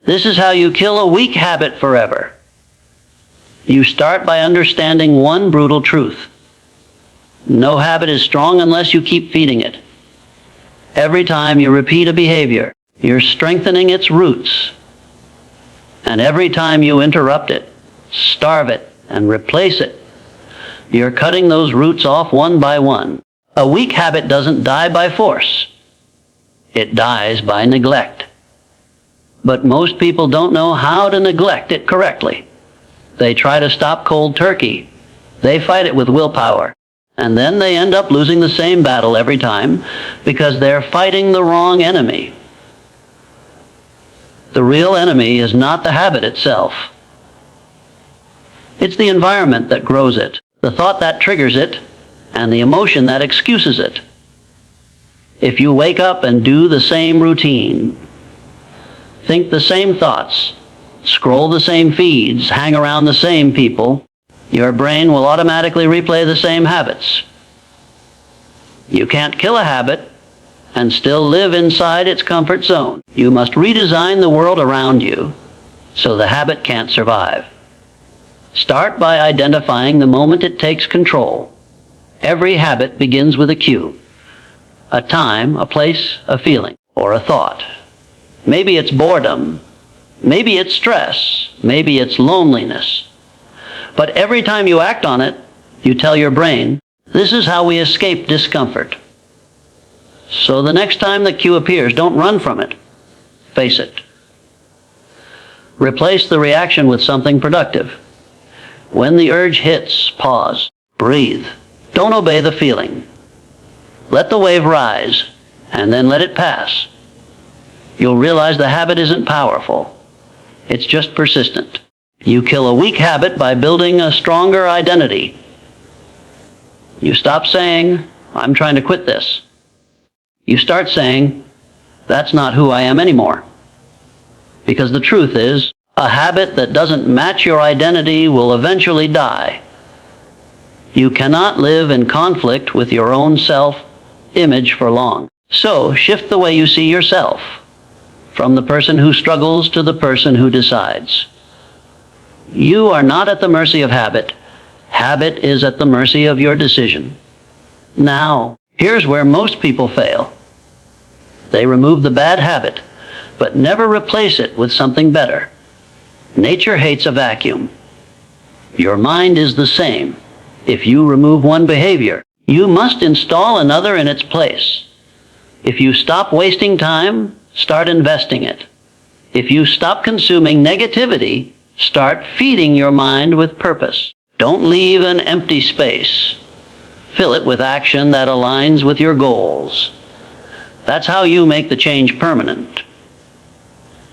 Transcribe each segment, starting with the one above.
This is how you kill a weak habit forever. You start by understanding one brutal truth. No habit is strong unless you keep feeding it. Every time you repeat a behavior, you're strengthening its roots. And every time you interrupt it, starve it, and replace it, you're cutting those roots off one by one. A weak habit doesn't die by force. It dies by neglect. But most people don't know how to neglect it correctly. They try to stop cold turkey. They fight it with willpower. And then they end up losing the same battle every time because they're fighting the wrong enemy. The real enemy is not the habit itself. It's the environment that grows it, the thought that triggers it, and the emotion that excuses it. If you wake up and do the same routine, think the same thoughts, scroll the same feeds, hang around the same people, your brain will automatically replay the same habits. You can't kill a habit and still live inside its comfort zone. You must redesign the world around you so the habit can't survive. Start by identifying the moment it takes control. Every habit begins with a cue, a time, a place, a feeling, or a thought. Maybe it's boredom, maybe it's stress, maybe it's loneliness. But every time you act on it, you tell your brain, this is how we escape discomfort. So the next time the cue appears, don't run from it. Face it. Replace the reaction with something productive. When the urge hits, pause, breathe. Don't obey the feeling. Let the wave rise, and then let it pass. You'll realize the habit isn't powerful. It's just persistent. You kill a weak habit by building a stronger identity. You stop saying, I'm trying to quit this. You start saying, that's not who I am anymore. Because the truth is, a habit that doesn't match your identity will eventually die. You cannot live in conflict with your own self-image for long. So shift the way you see yourself, from the person who struggles to the person who decides. You are not at the mercy of habit. Habit is at the mercy of your decision. Now, here's where most people fail. They remove the bad habit, but never replace it with something better. Nature hates a vacuum. Your mind is the same. If you remove one behavior, you must install another in its place. If you stop wasting time, start investing it. If you stop consuming negativity, start feeding your mind with purpose. Don't leave an empty space. Fill it with action that aligns with your goals. That's how you make the change permanent.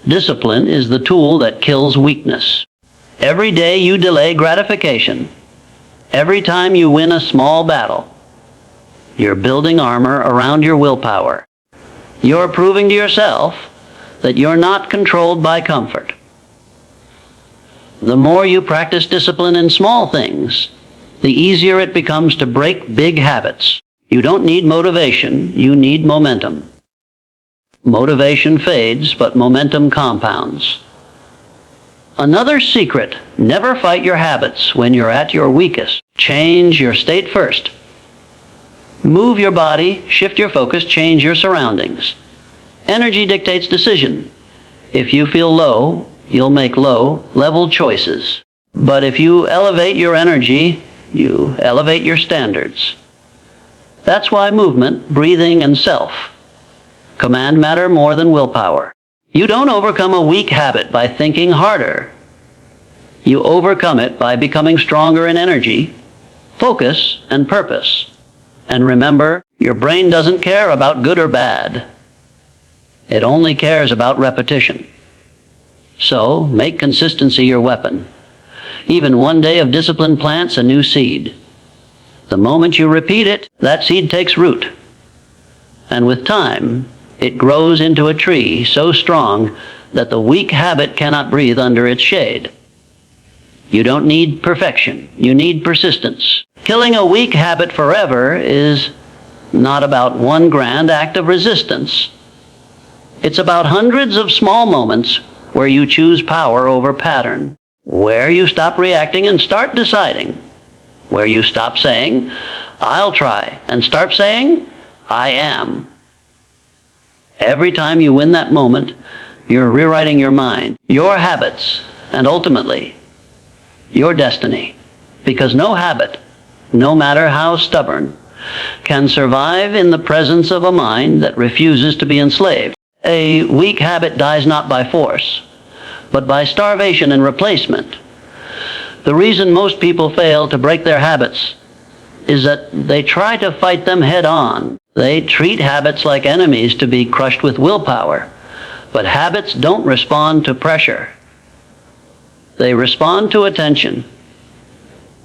Discipline is the tool that kills weakness. Every day you delay gratification. Every time you win a small battle, you're building armor around your willpower. You're proving to yourself that you're not controlled by comfort. The more you practice discipline in small things, the easier it becomes to break big habits. You don't need motivation, you need momentum. Motivation fades, but momentum compounds. Another secret, never fight your habits when you're at your weakest. Change your state first. Move your body, shift your focus, change your surroundings. Energy dictates decision. If you feel low, you'll make low-level choices. But if you elevate your energy, you elevate your standards. That's why movement, breathing, and self-command matter more than willpower. You don't overcome a weak habit by thinking harder. You overcome it by becoming stronger in energy, focus, and purpose. And remember, your brain doesn't care about good or bad. It only cares about repetition. So, make consistency your weapon. Even one day of discipline plants a new seed. The moment you repeat it, that seed takes root. And with time, it grows into a tree so strong that the weak habit cannot breathe under its shade. You don't need perfection. You need persistence. Killing a weak habit forever is not about one grand act of resistance. It's about hundreds of small moments where you choose power over pattern, where you stop reacting and start deciding, where you stop saying, I'll try, and start saying, I am. Every time you win that moment, you're rewriting your mind, your habits, and ultimately, your destiny. Because no habit, no matter how stubborn, can survive in the presence of a mind that refuses to be enslaved. A weak habit dies not by force, but by starvation and replacement. The reason most people fail to break their habits is that they try to fight them head on. They treat habits like enemies to be crushed with willpower. But habits don't respond to pressure. They respond to attention.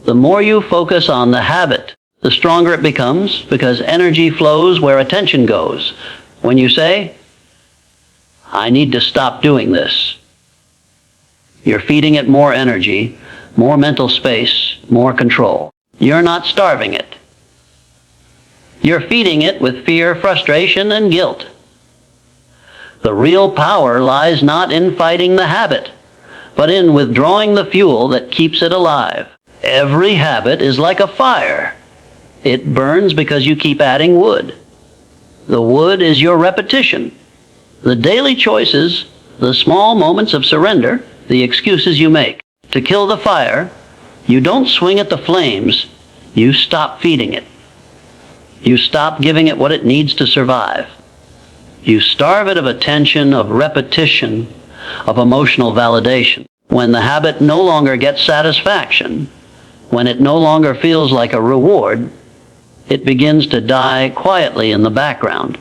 The more you focus on the habit, the stronger it becomes, because energy flows where attention goes. When you say, I need to stop doing this, you're feeding it more energy, more mental space, more control. You're not starving it. You're feeding it with fear, frustration, and guilt. The real power lies not in fighting the habit, but in withdrawing the fuel that keeps it alive. Every habit is like a fire. It burns because you keep adding wood. The wood is your repetition. The daily choices, the small moments of surrender, the excuses you make. To kill the fire, you don't swing at the flames, you stop feeding it. You stop giving it what it needs to survive. You starve it of attention, of repetition, of emotional validation. When the habit no longer gets satisfaction, when it no longer feels like a reward, it begins to die quietly in the background.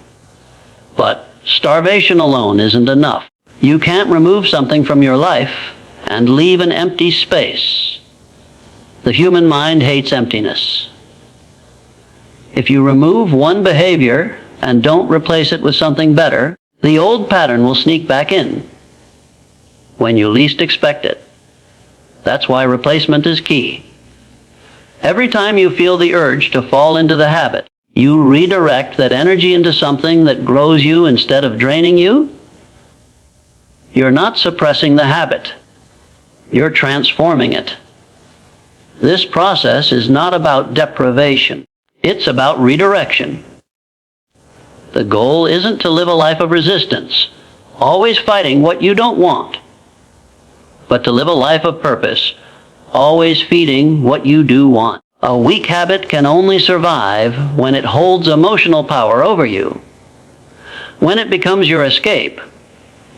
But starvation alone isn't enough. You can't remove something from your life and leave an empty space. The human mind hates emptiness. If you remove one behavior and don't replace it with something better, the old pattern will sneak back in when you least expect it. That's why replacement is key. Every time you feel the urge to fall into the habit, you redirect that energy into something that grows you instead of draining you. You're not suppressing the habit. You're transforming it. This process is not about deprivation. It's about redirection. The goal isn't to live a life of resistance, always fighting what you don't want, but to live a life of purpose, always feeding what you do want. A weak habit can only survive when it holds emotional power over you, when it becomes your escape,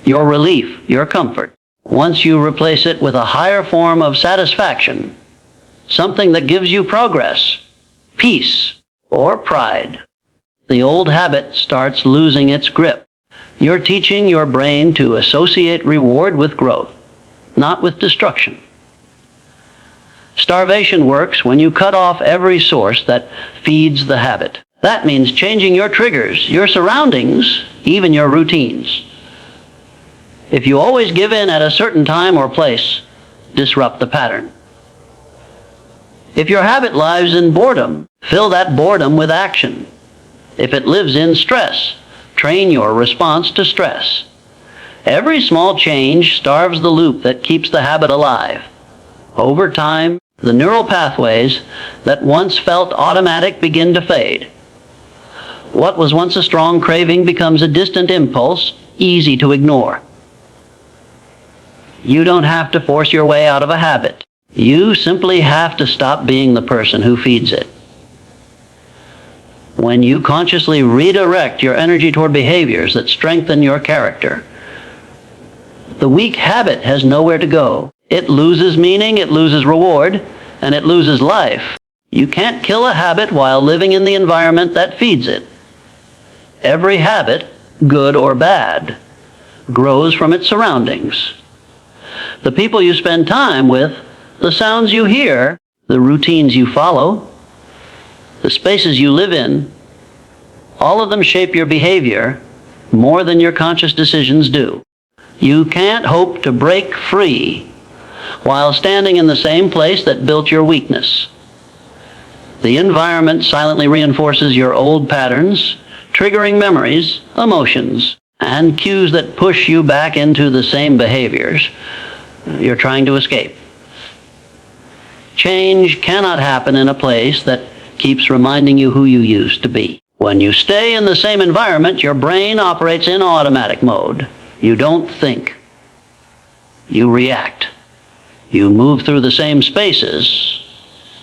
your relief, your comfort. Once you replace it with a higher form of satisfaction, something that gives you progress, peace, or pride, the old habit starts losing its grip. You're teaching your brain to associate reward with growth, not with destruction. Starvation works when you cut off every source that feeds the habit. That means changing your triggers, your surroundings, even your routines. If you always give in at a certain time or place, disrupt the pattern. If your habit lives in boredom, fill that boredom with action. If it lives in stress, train your response to stress. Every small change starves the loop that keeps the habit alive. Over time, the neural pathways that once felt automatic begin to fade. What was once a strong craving becomes a distant impulse, easy to ignore. You don't have to force your way out of a habit. You simply have to stop being the person who feeds it. When you consciously redirect your energy toward behaviors that strengthen your character, the weak habit has nowhere to go. It loses meaning, it loses reward, and it loses life. You can't kill a habit while living in the environment that feeds it. Every habit, good or bad, grows from its surroundings. The people you spend time with, the sounds you hear, the routines you follow, the spaces you live in, all of them shape your behavior more than your conscious decisions do. You can't hope to break free while standing in the same place that built your weakness. The environment silently reinforces your old patterns, triggering memories, emotions, and cues that push you back into the same behaviors you're trying to escape. Change cannot happen in a place that keeps reminding you who you used to be. When you stay in the same environment, your brain operates in automatic mode. You don't think. You react. You move through the same spaces,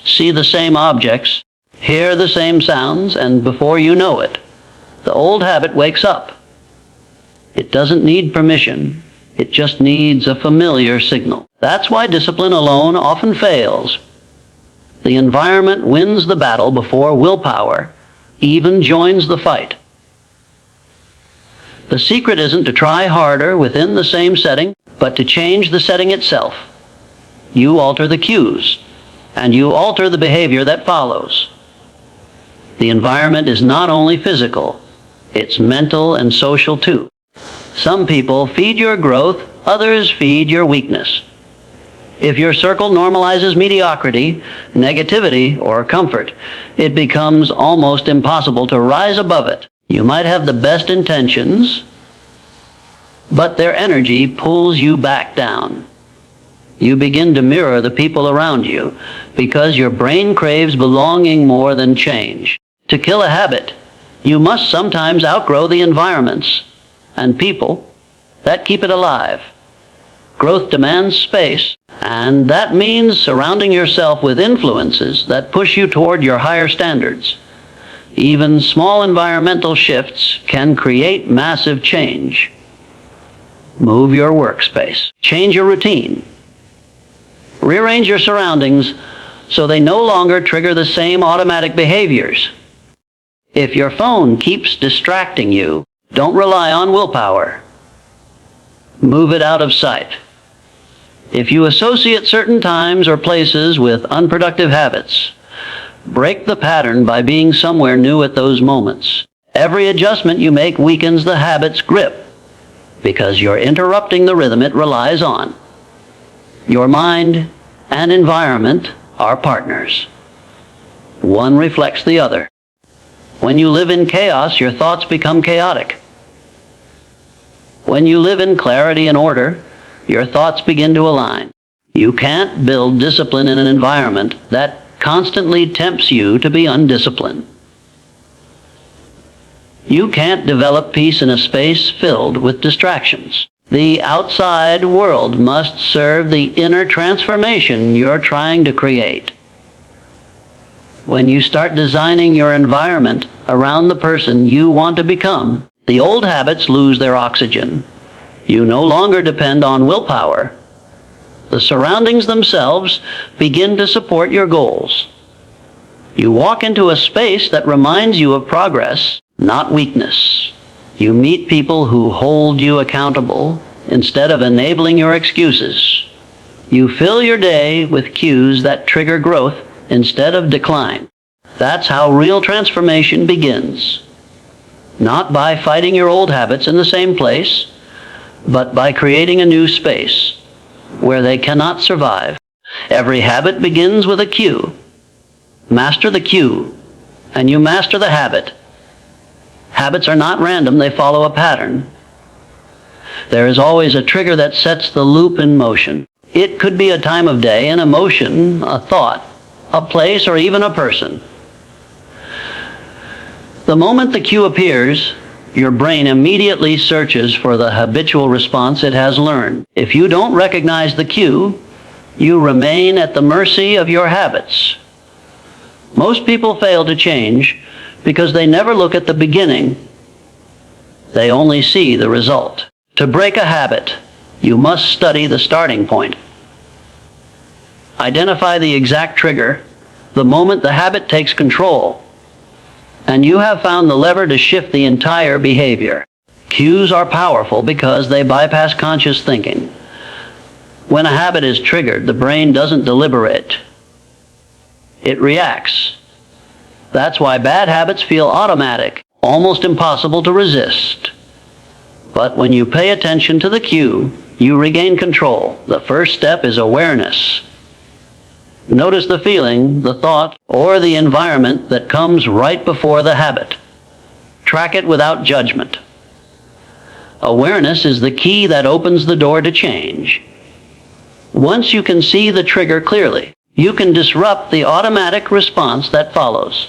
see the same objects, hear the same sounds, and before you know it, the old habit wakes up. It doesn't need permission. It just needs a familiar signal. That's why discipline alone often fails. The environment wins the battle before willpower even joins the fight. The secret isn't to try harder within the same setting, but to change the setting itself. You alter the cues, and you alter the behavior that follows. The environment is not only physical, it's mental and social too. Some people feed your growth, others feed your weakness. If your circle normalizes mediocrity, negativity, or comfort, it becomes almost impossible to rise above it. You might have the best intentions, but their energy pulls you back down. You begin to mirror the people around you because your brain craves belonging more than change. To kill a habit, you must sometimes outgrow the environments and people that keep it alive. Growth demands space, and that means surrounding yourself with influences that push you toward your higher standards. Even small environmental shifts can create massive change. Move your workspace. Change your routine. Rearrange your surroundings so they no longer trigger the same automatic behaviors. If your phone keeps distracting you, don't rely on willpower. Move it out of sight. If you associate certain times or places with unproductive habits, break the pattern by being somewhere new at those moments. Every adjustment you make weakens the habit's grip because you're interrupting the rhythm it relies on. Your mind and environment are partners. One reflects the other. When you live in chaos, your thoughts become chaotic. When you live in clarity and order, your thoughts begin to align. You can't build discipline in an environment that constantly tempts you to be undisciplined. You can't develop peace in a space filled with distractions. The outside world must serve the inner transformation you're trying to create. When you start designing your environment around the person you want to become, the old habits lose their oxygen. You no longer depend on willpower. The surroundings themselves begin to support your goals. You walk into a space that reminds you of progress, not weakness. You meet people who hold you accountable instead of enabling your excuses. You fill your day with cues that trigger growth instead of decline. That's how real transformation begins. Not by fighting your old habits in the same place, but by creating a new space where they cannot survive. Every habit begins with a cue. Master the cue, and you master the habit. Habits are not random, they follow a pattern. There is always a trigger that sets the loop in motion. It could be a time of day, an emotion, a thought, a place, or even a person. The moment the cue appears, your brain immediately searches for the habitual response it has learned. If you don't recognize the cue, you remain at the mercy of your habits. Most people fail to change because they never look at the beginning. They only see the result. To break a habit, you must study the starting point. Identify the exact trigger, the moment the habit takes control, and you have found the lever to shift the entire behavior. Cues are powerful because they bypass conscious thinking. When a habit is triggered, the brain doesn't deliberate. It reacts. That's why bad habits feel automatic, almost impossible to resist. But when you pay attention to the cue, you regain control. The first step is awareness. Notice the feeling, the thought, or the environment that comes right before the habit. Track it without judgment. Awareness is the key that opens the door to change. Once you can see the trigger clearly, you can disrupt the automatic response that follows.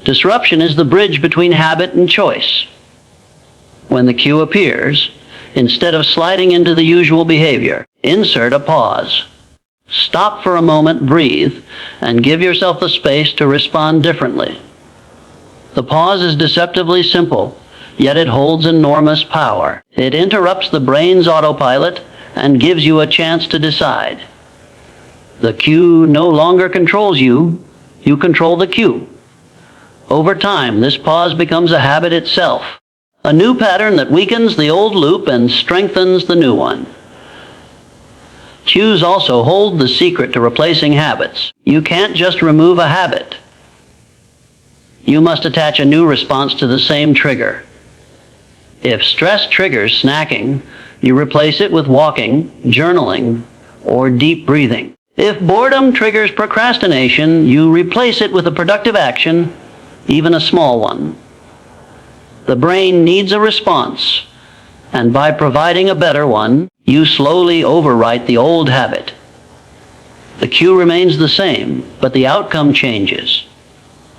Disruption is the bridge between habit and choice. When the cue appears, instead of sliding into the usual behavior, insert a pause. Stop for a moment, breathe, and give yourself the space to respond differently. The pause is deceptively simple, yet it holds enormous power. It interrupts the brain's autopilot and gives you a chance to decide. The cue no longer controls you, you control the cue. Over time, this pause becomes a habit itself, a new pattern that weakens the old loop and strengthens the new one. Cues also hold the secret to replacing habits. You can't just remove a habit. You must attach a new response to the same trigger. If stress triggers snacking, you replace it with walking, journaling, or deep breathing. If boredom triggers procrastination, you replace it with a productive action, even a small one. The brain needs a response, and by providing a better one, you slowly overwrite the old habit. The cue remains the same, but the outcome changes.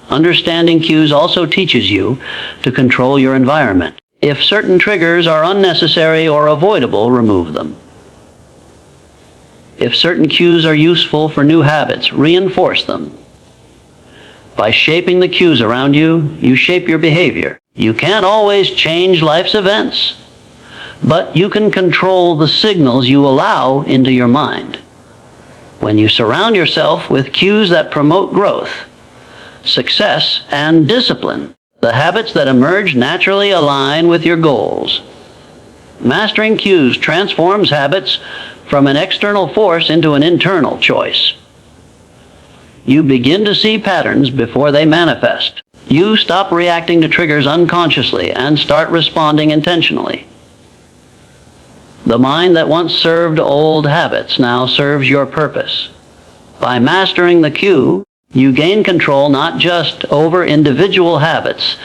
Understanding cues also teaches you to control your environment. If certain triggers are unnecessary or avoidable, remove them. If certain cues are useful for new habits, reinforce them. By shaping the cues around you, you shape your behavior. You can't always change life's events, but you can control the signals you allow into your mind. When you surround yourself with cues that promote growth, success, and discipline, the habits that emerge naturally align with your goals. Mastering cues transforms habits from an external force into an internal choice. You begin to see patterns before they manifest. You stop reacting to triggers unconsciously and start responding intentionally. The mind that once served old habits now serves your purpose. By mastering the cue, you gain control not just over individual habits,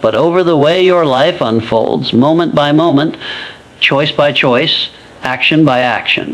but over the way your life unfolds, moment by moment, choice by choice, action by action.